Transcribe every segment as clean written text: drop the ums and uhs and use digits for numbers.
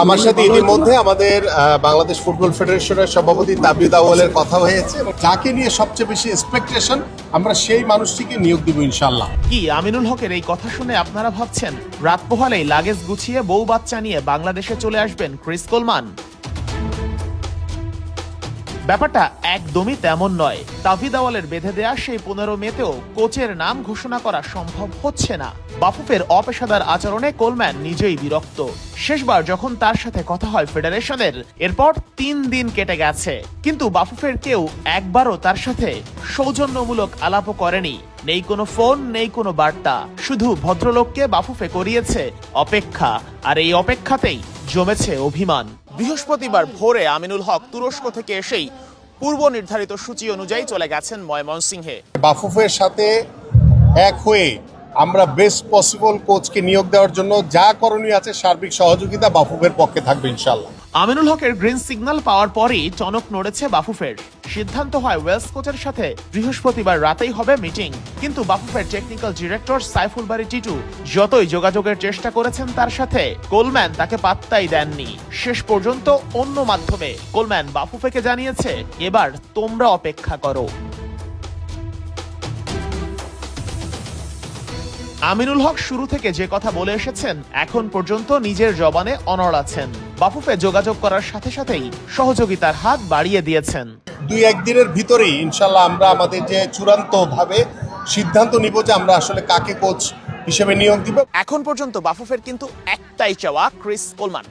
আমার সাথে ইতিমধ্যে আমাদের বাংলাদেশ ফুটবল ফেডারেশনের সভাপতি তাবিদ আউয়ালের কথা হয়েছে। যাকে নিয়ে সবচেয়ে বেশি এক্সপেকটেশন, আমরা সেই মানুষটিকে নিয়োগ দিব ইনশাআল্লাহ। কি আমিনুল হকের এই কথা শুনে আপনারা ভাবছেন রাত পোহালেই লাগেজ গুছিয়ে বউ বাচ্চা নিয়ে বাংলাদেশে চলে আসবেন ক্রিস কোলমান? ব্যাপারটা একদমই তেমন নয়। তাবিদ আউয়ালের বেঁধে দেয়া সেই 15 মেতেও কোচের নাম ঘোষণা করা সম্ভব হচ্ছে না। বাফুফের অপেশাদার আচরণে কোলম্যান নিজেই বিরক্ত। শেষবার যখন তার সাথে কথা হয় ফেডারেশনের, এরপর 3 দিন কেটে গেছে, কিন্তু বাফুফের কেউ একবারও তার সাথে সৌজন্যমূলক আলাপও করেনি। নেই কোনো ফোন, নেই কোনো বার্তা, শুধু ভদ্রলোককে বাফুফে করিয়েছে অপেক্ষা, আর এই অপেক্ষাতেই জমেছে অভিমান। বৃহস্পতিবার ভোরে আমিনুল হক তুরস্ক থেকে এসেই পূর্ব নির্ধারিত সূচি অনুযায়ী চলে গেছেন ময়মনসিংহে। বাফুফের সাথে এক হয়ে আমরা বেস্ট পসিবল কোচকে নিয়োগ দেওয়ার জন্য যা করণীয় আছে সার্বিক সহযোগিতা বাফুফের পক্ষে থাকবে ইনশাআল্লাহ। আমিনুল হকের গ্রিন সিগন্যাল পাওয়ার পরই টনক নড়েছে বাফুফের। সিদ্ধান্ত হয় ওয়েলস কোচের সাথে বৃহস্পতিবার রাতেই হবে মিটিং। কিন্তু বাফুফের টেকনিক্যাল ডিরেক্টর সাইফুল বারী টিটু যতই যোগাযোগের চেষ্টা করেছেন তার সাথে, কোলম্যান তাকে পাত্তাই দেননি। শেষ পর্যন্ত অন্য মাধ্যমে কোলম্যান বাফুফেকে জানিয়েছে, এবার তোমরা অপেক্ষা করো। আমিনুল হক শুরু থেকে যে কথা বলে এসেছেন, এখন পর্যন্ত নিজের জবানে অনড় আছেন। বাফুফে যোগাযোগ করার সাথে সাথেই সহযোগিতার হাত বাড়িয়ে দিয়েছেন। 2-1 দিনের ভিতরেই ইনশাআল্লাহ আমরা আমাদের যে চূড়ান্তভাবে সিদ্ধান্ত নিব যে আমরা আসলে কাকে কোচ হিসেবে নিয়োগ দিব। এখন পর্যন্ত বাফুফের কিন্তু একটাই চাওয়া, ক্রিস কোলমান।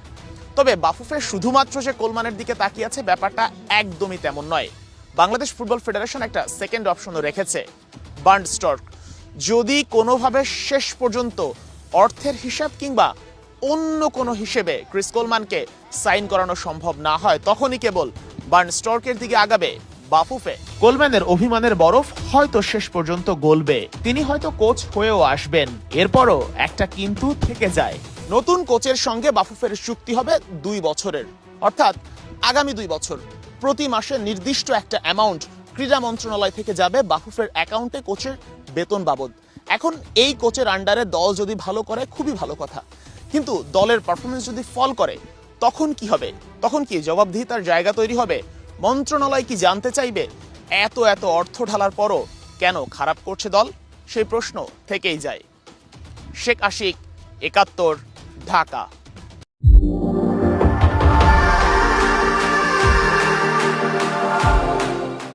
তবে বাফুফে শুধুমাত্র যে কোলমানের দিকে তাকিয়ে আছে, ব্যাপারটা একদমই তেমন নয়। বাংলাদেশ ফুটবল ফেডারেশন একটা সেকেন্ড অপশনও রেখেছে, বার্ন্ড স্টর্ক। যদি কোনোভাবে শেষ পর্যন্ত অর্থের হিসাব কিংবা অন্য কোনো হিসেবে ক্রিস কোলমানকে সাইন করানো সম্ভব না হয়, তখনই কেবল বার্ন্ড স্টর্কের দিকে আগাবে বাফুফে। কোলম্যানের অভিমানের বরফ হয়তো শেষ পর্যন্ত গলবে, তিনি হয়তো কোচ হয়েও আসবেন। এরপরও একটা কিন্তু থেকে যায়, নতুন কোচের সঙ্গে বাফুফের চুক্তি হবে 2 বছরের, অর্থাৎ আগামী 2 বছর প্রতি মাসে নির্দিষ্ট একটা অ্যামাউন্ট ক্রীড়া মন্ত্রণালয় থেকে যাবে বাফুফের অ্যাকাউন্টে কোচের বেতন বাবদ। এখন এই কোচের আন্ডারে দল যদি ভালো করে খুবই ভালো কথা, কিন্তু দলের পারফরমেন্স যদি ফল করে তখন কি হবে? তখন কি জবাবদিহিতার জায়গা তৈরি হবে? মন্ত্রণালয় কি জানতে চাইবে এত এত অর্থ ঢালার পরও কেন খারাপ করছে দল? সেই প্রশ্ন থেকেই যায়। শেখ আশিক, 71, ঢাকা।